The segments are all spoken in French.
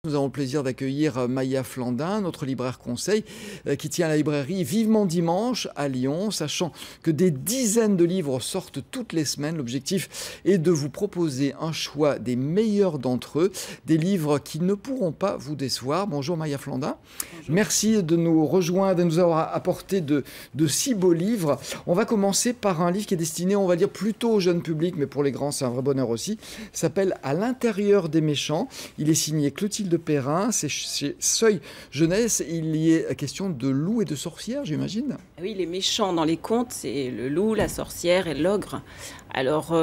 Nous avons le plaisir d'accueillir Maya Flandin, notre libraire conseil, qui tient la librairie Vivement Dimanche à Lyon, sachant que des dizaines de livres sortent toutes les semaines. L'objectif est de vous proposer un choix des meilleurs d'entre eux, des livres qui ne pourront pas vous décevoir. Bonjour Maya Flandin. Bonjour. Merci de nous rejoindre, de nous avoir apporté de si beaux livres. On va commencer par un livre qui est destiné, on va dire, plutôt au jeune public, mais pour les grands, c'est un vrai bonheur aussi. Il s'appelle À l'intérieur des méchants. Il est signé Clotilde Perrin, c'est chez Seuil Jeunesse. Il y est question de loups et de sorcières, j'imagine. Oui, les méchants dans les contes, c'est le loup, la sorcière et l'ogre. Alors,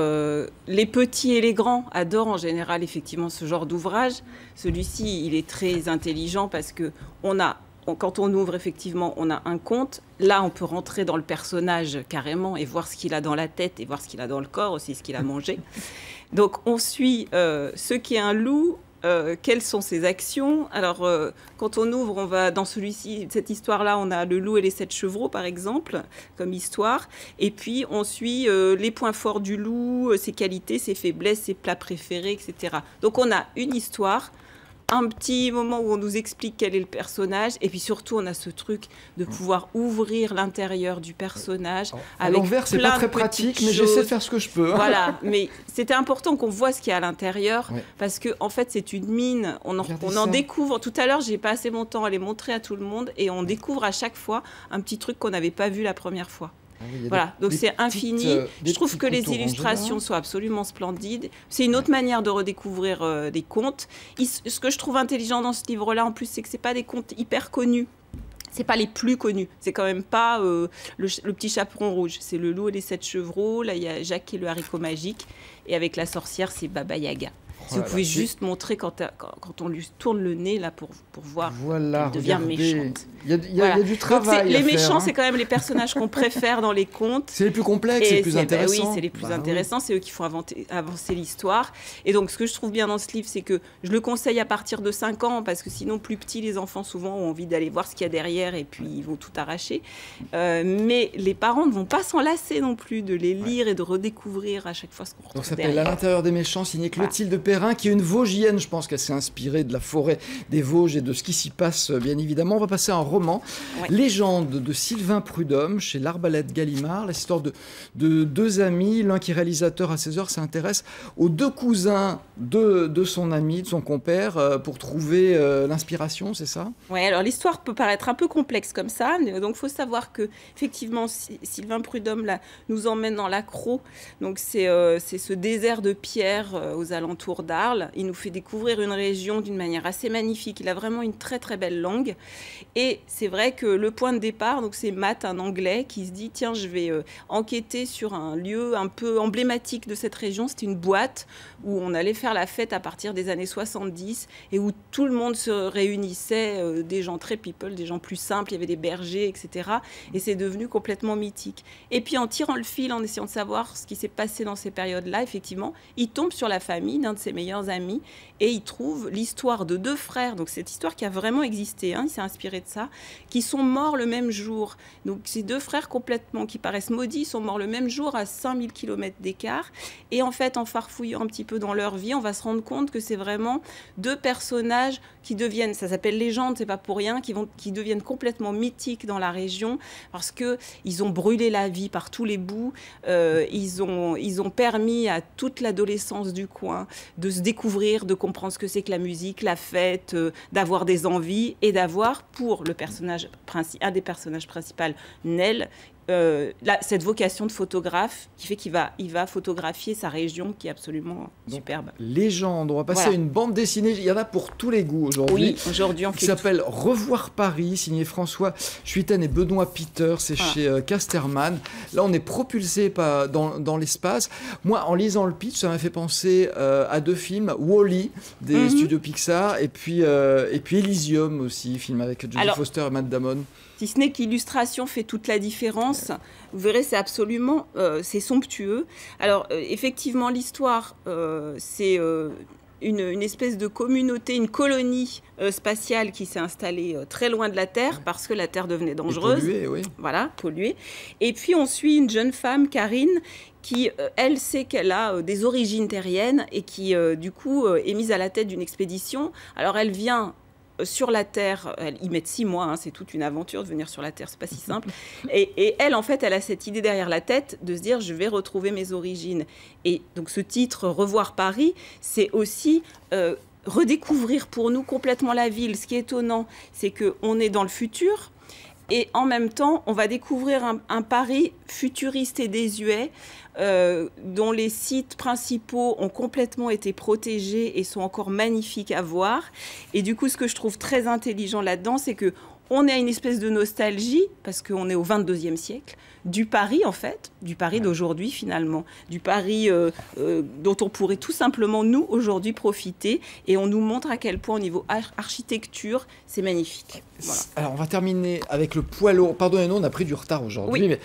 les petits et les grands adorent en général effectivement ce genre d'ouvrage. Celui-ci, il est très intelligent parce que quand on ouvre effectivement, on a un conte. Là, on peut rentrer dans le personnage carrément et voir ce qu'il a dans la tête et voir ce qu'il a dans le corps aussi, ce qu'il a mangé. Donc, on suit ce qu'est un loup. Quelles sont ses actions? Alors, quand on ouvre, on va dans cette histoire-là, on a le loup et les 7 chevreaux, par exemple, comme histoire. Et puis, on suit les points forts du loup, ses qualités, ses faiblesses, ses plats préférés, etc. Donc, on a une histoire, un petit moment où on nous explique quel est le personnage, et puis surtout on a ce truc de pouvoir ouvrir l'intérieur du personnage. À l'envers, c'est pas très pratique, mais j'essaie de faire ce que je peux. Voilà, mais c'était important qu'on voit ce qu'il y a à l'intérieur, parce que en fait c'est une mine. On en découvre. Tout à l'heure, j'ai passé mon temps à les montrer à tout le monde, et on découvre à chaque fois un petit truc qu'on n'avait pas vu la première fois. Voilà, donc c'est infini. Je trouve que les illustrations sont absolument splendides. C'est une autre manière de redécouvrir des contes. Ce que je trouve intelligent dans ce livre-là, en plus, c'est que ce n'est pas des contes hyper connus. C'est pas les plus connus. C'est quand même pas le petit chaperon rouge. C'est le loup et les 7 chevreaux. Là, il y a Jacques et le haricot magique. Et avec la sorcière, c'est Baba Yaga. Si vous pouvez juste montrer quand on lui tourne le nez là pour voir qu'elle devient méchante. Il y a du travail. Les méchants, c'est quand même les personnages qu'on préfère dans les contes. C'est les plus complexes, c'est les plus intéressants. Oui, c'est les plus intéressants. C'est eux qui font avancer l'histoire. Et donc, ce que je trouve bien dans ce livre, c'est que je le conseille à partir de 5 ans, parce que sinon, plus petits, les enfants souvent ont envie d'aller voir ce qu'il y a derrière et puis ils vont tout arracher. Mais les parents ne vont pas s'en lasser non plus de les lire et de redécouvrir à chaque fois ce qu'on retrouve derrière. Ça s'appelle À l'intérieur des méchants, signé Clotilde Perrin, qui est une Vosgienne. Je pense qu'elle s'est inspirée de la forêt des Vosges et de ce qui s'y passe, bien évidemment. On va passer à un roman, Légende de Sylvain Prudhomme, chez l'Arbalète Gallimard. L'histoire de 2 amis, l'un qui est réalisateur à 16 heures, s'intéresse aux 2 cousins de son ami, de son compère, pour trouver l'inspiration, c'est ça? Oui, alors l'histoire peut paraître un peu complexe comme ça, donc il faut savoir que effectivement Sylvain Prudhomme là, nous emmène dans l'Accro. Donc c'est ce désert de pierre aux alentours d'Arles. Il nous fait découvrir une région d'une manière assez magnifique. Il a vraiment une très très belle langue. Et c'est vrai que le point de départ, donc c'est Matt, un Anglais, qui se dit tiens, je vais enquêter sur un lieu un peu emblématique de cette région. C'était une boîte où on allait faire la fête à partir des années 70 et où tout le monde se réunissait, des gens très people, des gens plus simples, il y avait des bergers, etc. Et c'est devenu complètement mythique. Et puis en tirant le fil, en essayant de savoir ce qui s'est passé dans ces périodes-là, effectivement, il tombe sur la famille d'un de ses meilleurs amis et il trouve l'histoire de 2 frères. Donc cette histoire qui a vraiment existé, il s'est inspiré de ça, qui sont morts le même jour. Donc ces 2 frères complètement, qui paraissent maudits, sont morts le même jour à 5000 km d'écart. Et en fait, en farfouillant un petit peu dans leur vie, on va se rendre compte que c'est vraiment 2 personnages qui deviennent, ça s'appelle légende, c'est pas pour rien, qui deviennent complètement mythiques dans la région parce que ils ont brûlé la vie par tous les bouts. Ils ont permis à toute l'adolescence du coin de se découvrir, de comprendre ce que c'est que la musique, la fête, d'avoir des envies et d'avoir pour un des personnages principaux, Nel, cette vocation de photographe qui fait qu'il va photographier sa région qui est absolument superbe. Légende, on va passer à une bande dessinée, il y en a pour tous les goûts aujourd'hui. Oui, aujourd'hui on fait qui s'appelle Revoir Paris, signé François Schuiten et Benoît Peter, c'est chez Casterman. Là on est propulsé dans l'espace. Moi en lisant le pitch, ça m'a fait penser à 2 films, Wall-E des studios Pixar et puis Elysium aussi, film avec Jodie Foster et Matt Damon. Si ce n'est qu'illustration fait toute la différence, vous verrez, c'est absolument c'est somptueux. Alors, effectivement, l'histoire, c'est une espèce de communauté, une colonie spatiale qui s'est installée très loin de la Terre parce que la Terre devenait dangereuse. Polluée, oui. Voilà, polluée. Et puis on suit une jeune femme, Karine, qui, elle, sait qu'elle a des origines terriennes et qui, du coup, est mise à la tête d'une expédition. Alors elle vient sur la Terre, ils mettent 6 mois, hein, c'est toute une aventure de venir sur la Terre, c'est pas si simple. Et elle, en fait, elle a cette idée derrière la tête de se dire, je vais retrouver mes origines. Et donc ce titre, Revoir Paris, c'est aussi redécouvrir pour nous complètement la ville. Ce qui est étonnant, c'est qu'on est dans le futur, et en même temps, on va découvrir un Paris futuriste et désuet, dont les sites principaux ont complètement été protégés et sont encore magnifiques à voir. Et du coup, ce que je trouve très intelligent là-dedans, c'est que on est à une espèce de nostalgie, parce qu'on est au 22e siècle, du Paris, en fait, du Paris d'aujourd'hui, finalement, du Paris dont on pourrait tout simplement, nous, aujourd'hui, profiter. Et on nous montre à quel point, au niveau architecture, c'est magnifique. Voilà. Alors, on va terminer avec le poids lourd. Pardonnez-nous, on a pris du retard aujourd'hui. Oui. Mais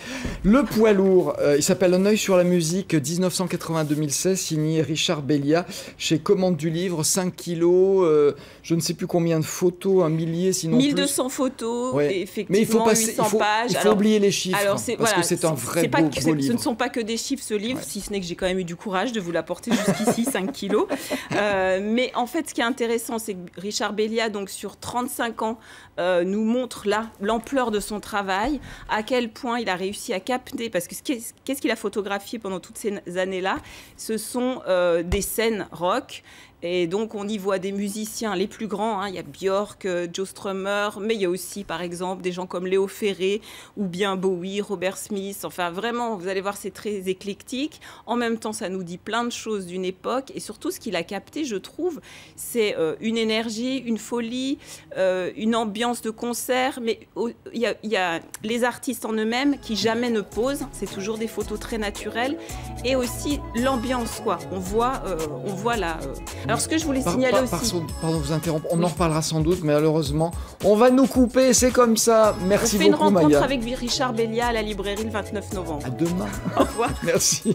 le poids lourd, il s'appelle Un œil sur la musique, 1980-2016, signé Richard Bellia, chez Commande du Livre, 5 kilos, je ne sais plus combien de photos, 1 millier, sinon 1200 photos, ouais. effectivement, mais il faut passer, 800 pages. Il faut oublier les chiffres, alors parce que c'est un vrai beau livre. Ce ne sont pas que des chiffres, ce livre, si ce n'est que j'ai quand même eu du courage de vous l'apporter jusqu'ici, 5 kilos. Mais en fait, ce qui est intéressant, c'est que Richard Bellia, donc sur 35 ans, nous montre là l'ampleur de son travail, à quel point il a réussi à capter, parce que qu'est-ce qu'il a photographié pendant toutes ces années-là? Ce sont des scènes rock. Et donc, on y voit des musiciens les plus grands. Hein. Il y a Björk, Joe Strummer, mais il y a aussi, par exemple, des gens comme Léo Ferré ou bien Bowie, Robert Smith. Enfin, vraiment, vous allez voir, c'est très éclectique. En même temps, ça nous dit plein de choses d'une époque. Et surtout, ce qu'il a capté, je trouve, c'est une énergie, une folie, une ambiance de concert. Mais il y a les artistes en eux-mêmes qui jamais ne posent. C'est toujours des photos très naturelles. Et aussi l'ambiance, quoi. On voit la... Alors, ce que je voulais signaler aussi... Pardon de vous interrompre, on en reparlera sans doute, mais malheureusement, on va nous couper, c'est comme ça. Merci beaucoup, Maya. On fait une rencontre avec Richard Bellia à la librairie le 29 novembre. À demain. Au revoir. Merci.